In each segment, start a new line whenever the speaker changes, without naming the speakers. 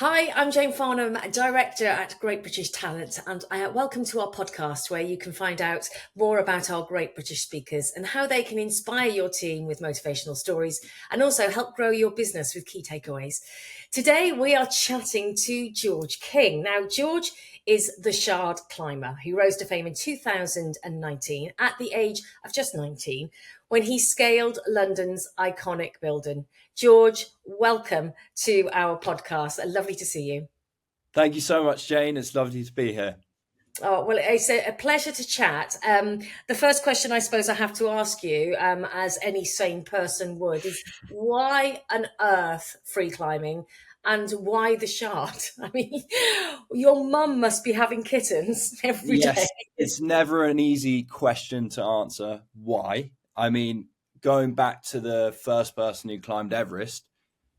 Hi, I'm Jane Farnham, Director at Great British Talent, and welcome to our podcast where you can find out more about our great British speakers and how they can inspire your team with motivational stories and also help grow your business with key takeaways. Today, we are chatting to George King. Now, George is the Shard climber who rose to fame in 2019 at the age of just 19 when he scaled London's iconic building. George, welcome to our podcast. Lovely to see you.
Thank you so much, Jane. It's lovely to be here.
Oh, well, it's a pleasure to chat. The first question I suppose I have to ask you, as any sane person would, is why on earth free climbing and why the Shard? I mean, your mum must be having kittens every day.
Yes, it's never an easy question to answer. Why? I mean, going back to the first person who climbed Everest,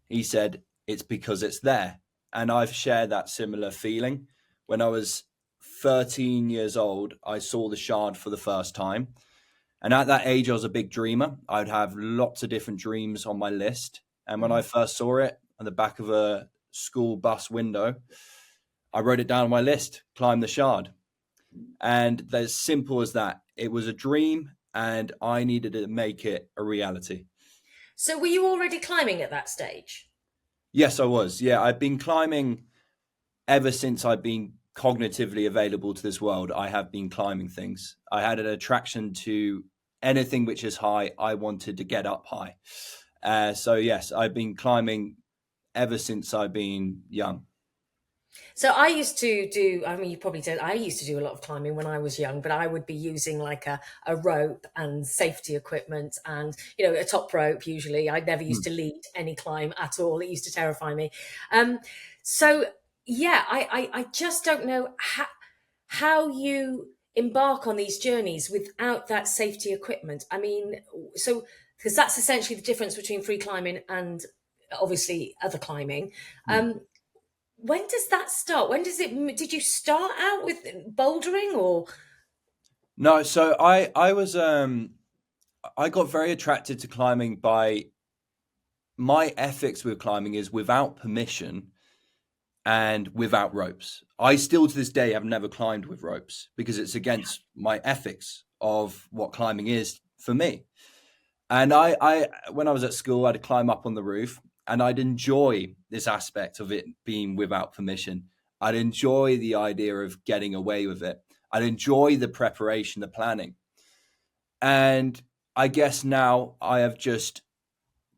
he said it's because it's there. And I've shared that similar feeling. When I was 13 years old, I saw the Shard for the first time. And at that age, I was a big dreamer. I'd have lots of different dreams on my list. And when I first saw it on the back of a school bus window, I wrote it down on my list, climb the Shard. And as simple as that. It was a dream and I needed to make it a reality.
So were you already climbing at that stage?
Yes, I was. Yeah, I've been climbing ever since I've been cognitively available to this world. I have been climbing things. I had an attraction to anything which is high. I wanted to get up high. So yes, I've been climbing ever since I've been young.
So I used to do, I mean, you probably did, I used to do a lot of climbing when I was young, but I would be using like a rope and safety equipment and, a top rope usually. I never used to lead any climb at all. It used to terrify me. So yeah, I just don't know how you embark on these journeys without that safety equipment. I mean, so, because that's essentially the difference between free climbing and obviously other climbing. When does that start? Did you start out with bouldering or?
No, so I got very attracted to climbing by my ethics with climbing is without permission and without ropes. I still to this day have never climbed with ropes because it's against my ethics of what climbing is for me. And I when I was at school, I'd climb up on the roof and I'd enjoy this aspect of it being without permission. I'd enjoy the idea of getting away with it. I'd enjoy the preparation, the planning. And I guess now I have just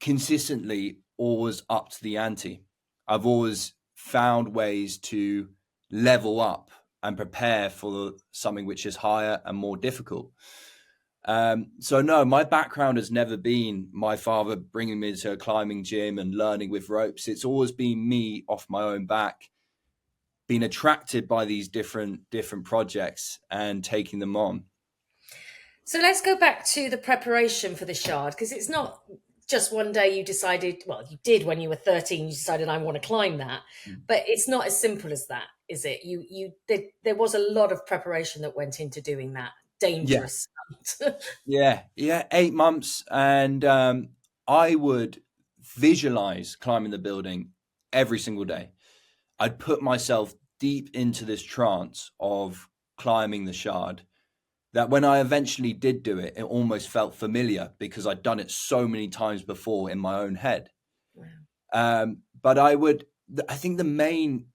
consistently always upped the ante. I've always found ways to level up and prepare for something which is higher and more difficult. So no, my background has never been my father bringing me to a climbing gym and learning with ropes. It's always been me off my own back, being attracted by these different projects and taking them on.
So let's go back to the preparation for the Shard, because it's not just one day you decided, well, you did when you were 13, you decided I want to climb that, but it's not as simple as that, is it? There was a lot of preparation that went into doing that
Yeah,
dangerous stunt.
yeah, 8 months, and I would visualize climbing the building every single day. I'd put myself deep into this trance of climbing the Shard that when I eventually did do it, it almost felt familiar because I'd done it so many times before in my own head. But I think the main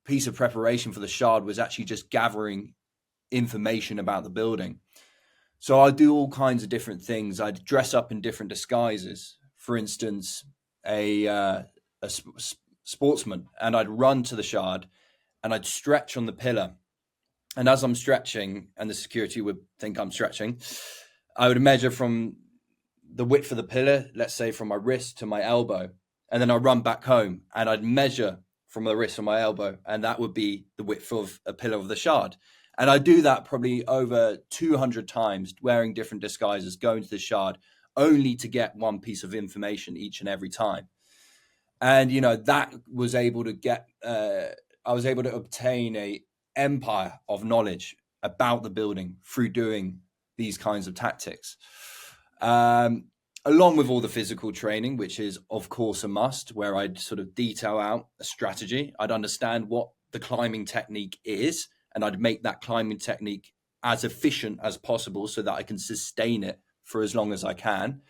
piece of preparation for the Shard was actually just gathering information about the building. So I'd do all kinds of different things. I'd dress up in different disguises. For instance, a sportsman, and I'd run to the Shard and I'd stretch on the pillar. And as I'm stretching, and the security would think I'm stretching, I would measure from the width of the pillar, let's say from my wrist to my elbow. And then I'd run back home and I'd measure from the wrist to my elbow. And that would be the width of a pillar of the Shard. And I do that probably over 200 times, wearing different disguises, going to the Shard, only to get one piece of information each and every time. And, that was able to I was able to obtain a empire of knowledge about the building through doing these kinds of tactics. along with all the physical training, which is, of course, a must, where I'd sort of detail out a strategy. I'd understand what the climbing technique is, and I'd make that climbing technique as efficient as possible so that I can sustain it for as long as I can.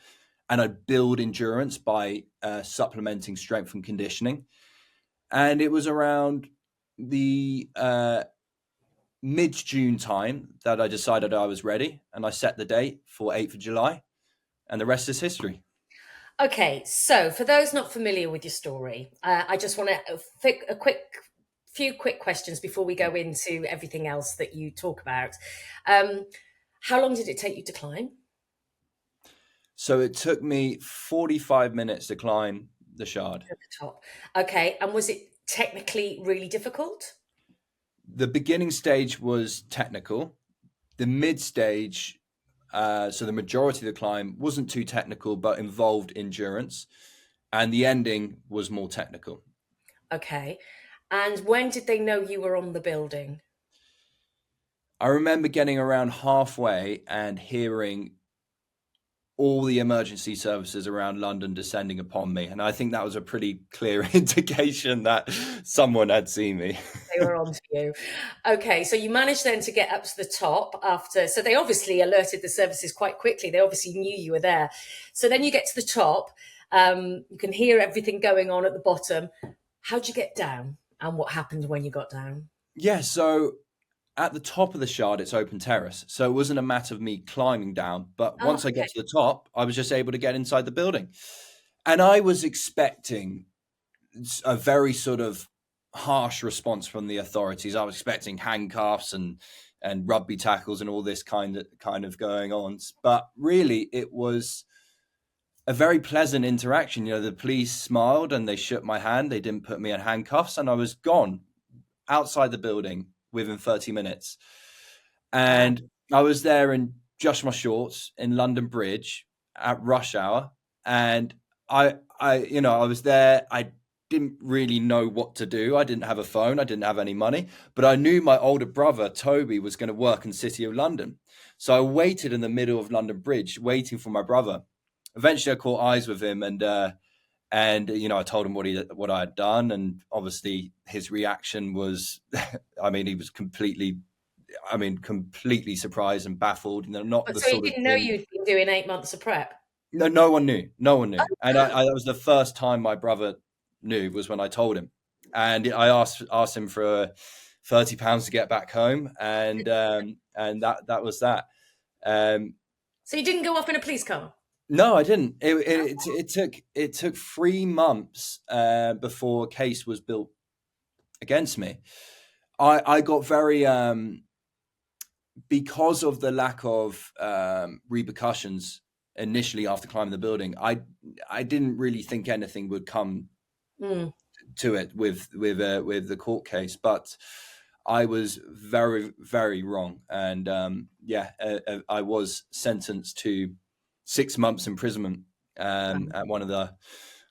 And I'd build endurance by supplementing strength and conditioning. And it was around the mid-June time that I decided I was ready, and I set the date for 8th of July, and the rest is history.
Okay, so for those not familiar with your story, I just want to few quick questions before we go into everything else that you talk about. Um, how long did it take you to climb
So it took me 45 minutes to climb the Shard.
to the top? Okay, and was it technically really difficult?
The beginning stage was technical. The mid stage, so the majority of the climb wasn't too technical, but involved endurance. And the ending was more technical.
Okay, and when did they know you were on the building?
I remember getting around halfway and hearing all the emergency services around London descending upon me. And I think that was a pretty clear indication that someone had seen me.
They were on to you. Okay, so you managed then to get up to the top after, so they obviously alerted the services quite quickly. They obviously knew you were there. So then you get to the top, you can hear everything going on at the bottom. How'd you get down? And what happened when you got down?
Yeah, so at the top of the Shard, it's open terrace. So it wasn't a matter of me climbing down. But
Oh,
once I got
okay.
to the top, I was just able to get inside the building. And I was expecting a very sort of harsh response from the authorities. I was expecting handcuffs and rugby tackles and all this kind of going on. But really, it was a very pleasant interaction. You know, the police smiled and they shook my hand. They didn't put me in handcuffs, and I was gone outside the building within 30 minutes.
Wow.
And I was there in just my shorts in London Bridge at rush hour. And I was there. I didn't really know what to do. I didn't have a phone. I didn't have any money, but I knew my older brother, Toby, was going to work in the City of London. So I waited in the middle of London Bridge, waiting for my brother. Eventually I caught eyes with him, and I told him what I had done, and obviously his reaction was, I mean, he was completely surprised and baffled. Not
But
the
so you
sort of
didn't know
thing.
you'd been doing 8 months of prep?
No, no one knew. No one knew, and
Oh,
that was the first time my brother knew was when I told him, and I asked him for £30 to get back home, and that was that. Um,
so you didn't go off in a police car?
No, I didn't. It took 3 months before a case was built against me. I got very because of the lack of repercussions initially after climbing the building. I didn't really think anything would come
Mm.
to it with the court case, but I was very, very wrong, and I was sentenced to 6 months imprisonment at one of the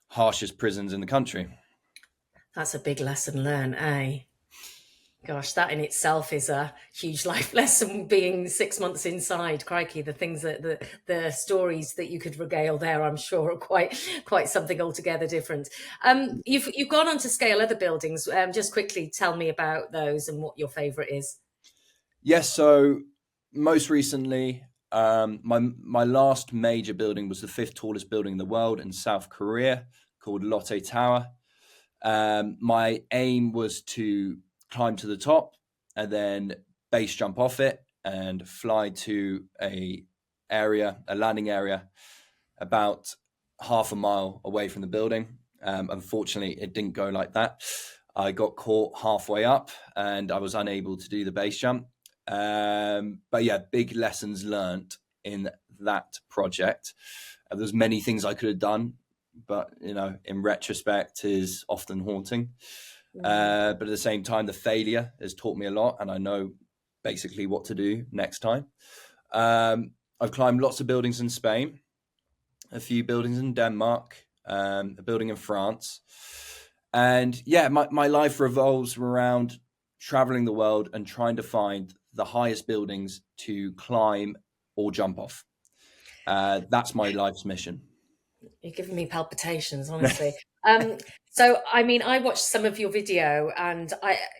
harshest prisons in the country.
That's a big lesson learned, eh? Gosh, that in itself is a huge life lesson. Being 6 months inside, crikey, the things that the stories that you could regale there, I'm sure, are quite something altogether different. You've gone on to scale other buildings. Just quickly tell me about those and what your favourite is.
Yes, so most recently, my last major building was the fifth tallest building in the world in South Korea, called Lotte Tower. My aim was to climb to the top and then base jump off it and fly to a landing area about half a mile away from the building. Unfortunately, it didn't go like that. I got caught halfway up and I was unable to do the base jump. But yeah, big lessons learned in that project. There's many things I could have done, but in retrospect is often haunting.
Mm.
But at the same time, the failure has taught me a lot, and I know basically what to do next time. I've climbed lots of buildings in Spain, a few buildings in Denmark, a building in France. And yeah, my life revolves around traveling the world and trying to find the highest buildings to climb or jump off. That's my life's mission.
You're giving me palpitations, honestly. Um, so, I mean, I watched some of your video, and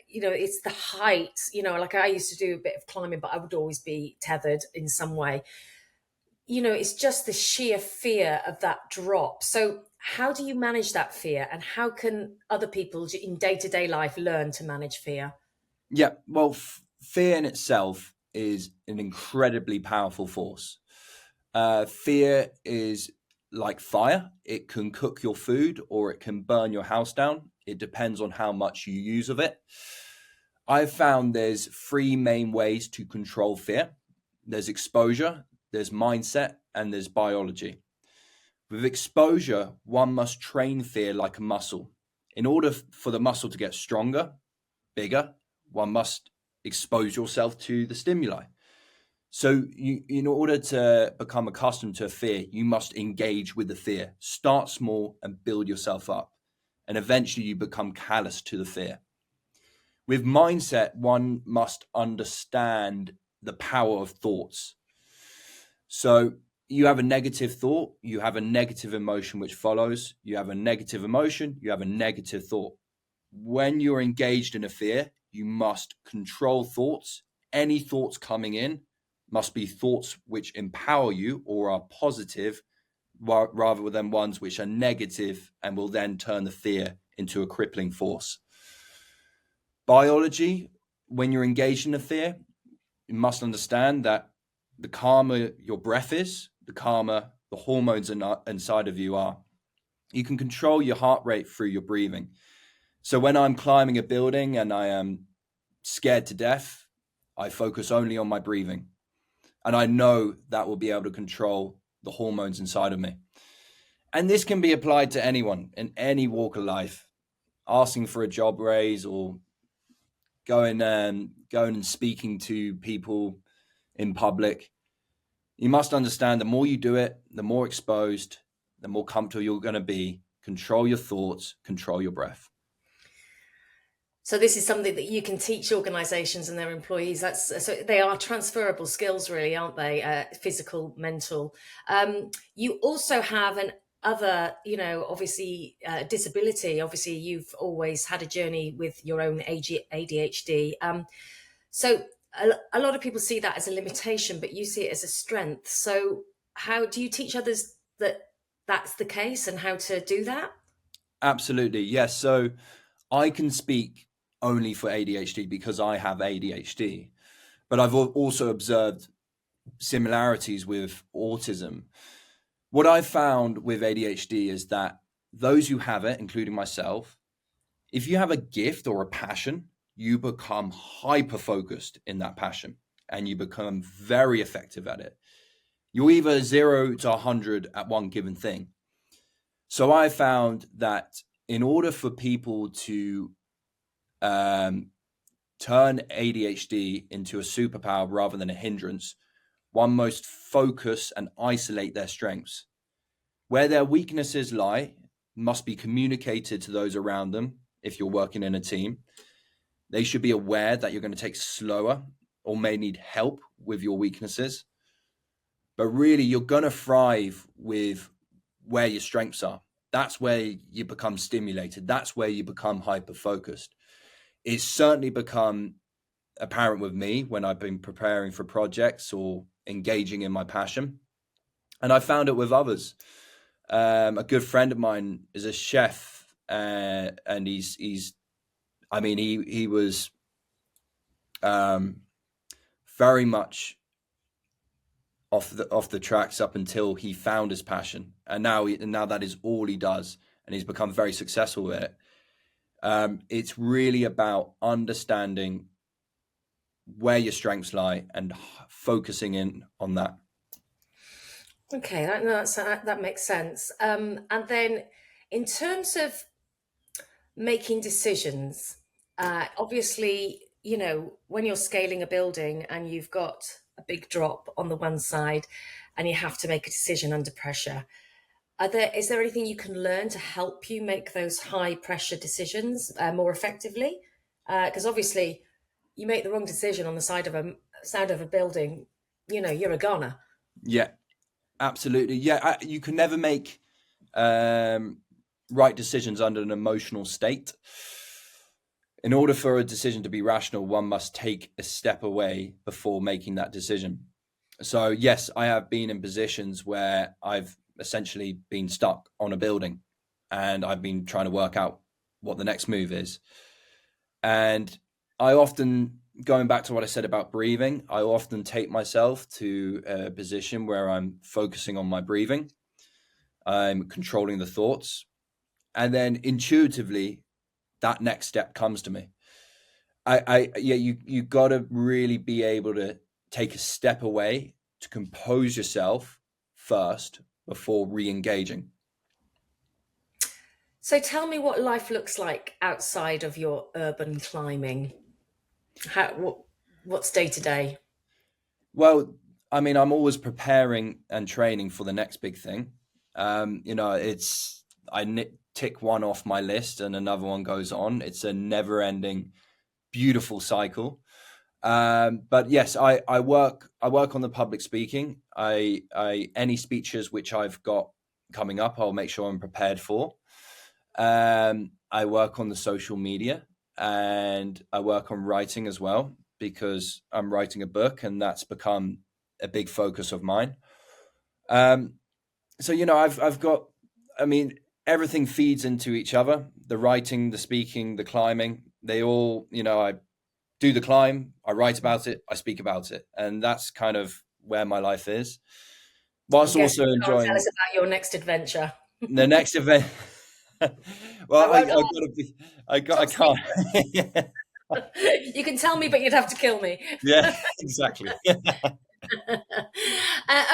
it's the height. Like I used to do a bit of climbing, but I would always be tethered in some way. It's just the sheer fear of that drop. So, how do you manage that fear, and how can other people in day to day life learn to manage fear?
Yeah, well, fear in itself is an incredibly powerful force. Fear is like fire. It can cook your food or it can burn your house down. It depends on how much you use of it. I've found there's three main ways to control fear. There's exposure, there's mindset, and there's biology. With exposure, one must train fear like a muscle. In order for the muscle to get stronger, bigger, one must expose yourself to the stimuli. So, in order to become accustomed to a fear, you must engage with the fear. Start small and build yourself up. And eventually, you become callous to the fear. With mindset, one must understand the power of thoughts. So, you have a negative thought, you have a negative emotion which follows, you have a negative emotion, you have a negative thought. When you're engaged in a fear, you must control thoughts. Any thoughts coming in must be thoughts which empower you or are positive rather than ones which are negative and will then turn the fear into a crippling force. Biology, when you're engaged in a fear, you must understand that the calmer your breath is, the calmer the hormones inside of you are. You can control your heart rate through your breathing. So when I'm climbing a building and I am scared to death, I focus only on my breathing. And I know that will be able to control the hormones inside of me. And this can be applied to anyone in any walk of life. Asking for a job raise or going and speaking to people in public. You must understand the more you do it, the more exposed, the more comfortable you're going to be. Control your thoughts, control your breath.
So this is something that you can teach organisations and their employees. So they are transferable skills, really, aren't they? Physical, mental. You also have an other, obviously disability. Obviously, you've always had a journey with your own ADHD. So a lot of people see that as a limitation, but you see it as a strength. So how do you teach others that that's the case and how to do that?
Absolutely. Yes. So I can speak only for ADHD because I have ADHD, but I've also observed similarities with autism. What I've found with ADHD is that those who have it, including myself, if you have a gift or a passion, you become hyper focused in that passion and you become very effective at it. You're either 0 to 100 at one given thing. So I found that in order for people to turn ADHD into a superpower rather than a hindrance, one must focus and isolate their strengths. Where their weaknesses lie must be communicated to those around them if you're working in a team. They should be aware that you're going to take slower or may need help with your weaknesses. But really, you're going to thrive with where your strengths are. That's where you become stimulated. That's where you become hyper focused. It's certainly become apparent with me when I've been preparing for projects or engaging in my passion. And I found it with others. A good friend of mine is a chef, and he's I mean he was very much off the tracks up until he found his passion, and now that is all he does, and he's become very successful with it. It's really about understanding where your strengths lie and focusing in on that.
Okay, that makes sense. And then, in terms of making decisions, obviously, when you're scaling a building and you've got a big drop on the one side, and you have to make a decision under pressure, is there anything you can learn to help you make those high pressure decisions more effectively? Because obviously, you make the wrong decision on the side of a building, you're a goner.
Yeah, absolutely. Yeah, you can never make right decisions under an emotional state. In order for a decision to be rational, one must take a step away before making that decision. So yes, I have been in positions where I've essentially been stuck on a building and I've been trying to work out what the next move is. And I often, going back to what I said about breathing, I often take myself to a position where I'm focusing on my breathing. I'm controlling the thoughts. And then intuitively, that next step comes to me. You got to really be able to take a step away to compose yourself first before re-engaging.
So tell me what life looks like outside of your urban climbing. What's day to day?
Well, I mean, I'm always preparing and training for the next big thing. It's tick one off my list and another one goes on. It's a never-ending, beautiful cycle. But yes, I work on the public speaking. I any speeches which I've got coming up, I'll make sure I'm prepared for. I work on the social media and I work on writing as well because I'm writing a book and that's become a big focus of mine. So I've got, I mean, everything feeds into each other. The writing, the speaking, the climbing, they all, I do the climb, I write about it, I speak about it. And that's kind of where my life is.
I'm
Whilst
guessing
also
you can't tell
enjoying
us about your next adventure.
the next event.
I
Well, I
won't
gotta be, I
Top
can't.
secret. You can tell me, but you'd have to kill me.
Yeah, exactly.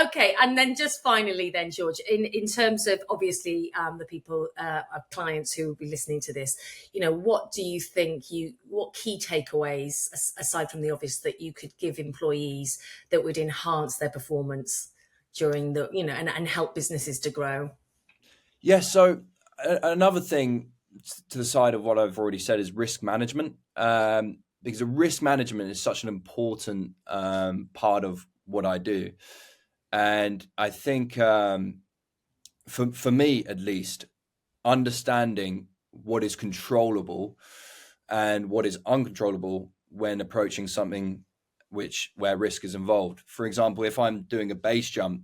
Okay, and then just finally, then George, in terms of obviously the people, our clients who will be listening to this, what do you think what key takeaways aside from the obvious that you could give employees that would enhance their performance during the and help businesses to grow?
Yeah. So another thing to the side of what I've already said is risk management, because the risk management is such an important part of what I do, and I think for me at least, understanding what is controllable and what is uncontrollable when approaching something where risk is involved. For example, if I'm doing a base jump,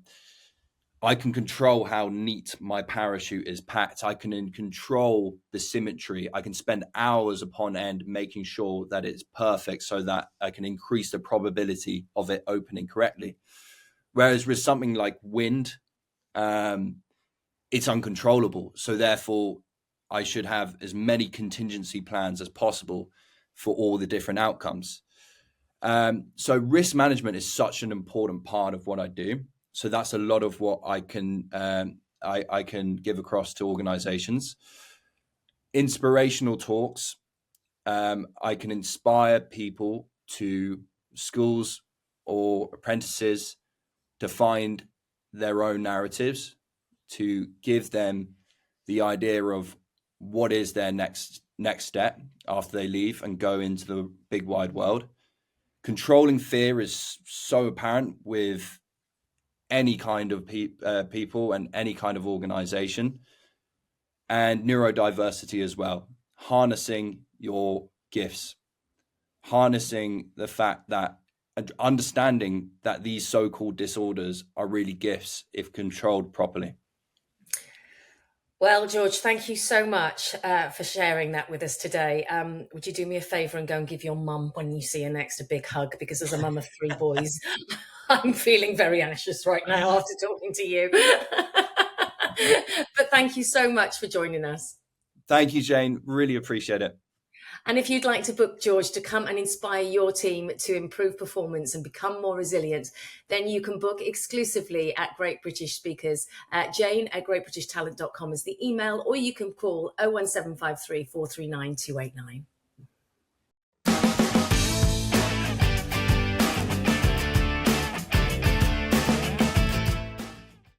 I can control how neat my parachute is packed. I can control the symmetry. I can spend hours upon end making sure that it's perfect so that I can increase the probability of it opening correctly. Whereas with something like wind, it's uncontrollable. So therefore, I should have as many contingency plans as possible for all the different outcomes. So risk management is such an important part of what I do. So that's a lot of what I can I can give across to organizations. Inspirational talks. I can inspire people to schools or apprentices to find their own narratives, to give them the idea of what is their next step after they leave and go into the big wide world. Controlling fear is so apparent with any kind of people and any kind of organization, and neurodiversity as well. Harnessing your gifts, harnessing the fact that understanding that these so-called disorders are really gifts if controlled properly.
Well, George, thank you so much for sharing that with us today. Would you do me a favour and go and give your mum, when you see her next, a big hug? Because as a mum of three boys, I'm feeling very anxious right now after talking to you. But thank you so much for joining us.
Thank you, Jane. Really appreciate it.
And if you'd like to book George to come and inspire your team to improve performance and become more resilient, then you can book exclusively at Great British Speakers. Jane at greatbritishtalent.com is the email, or you can call 01753 439 289.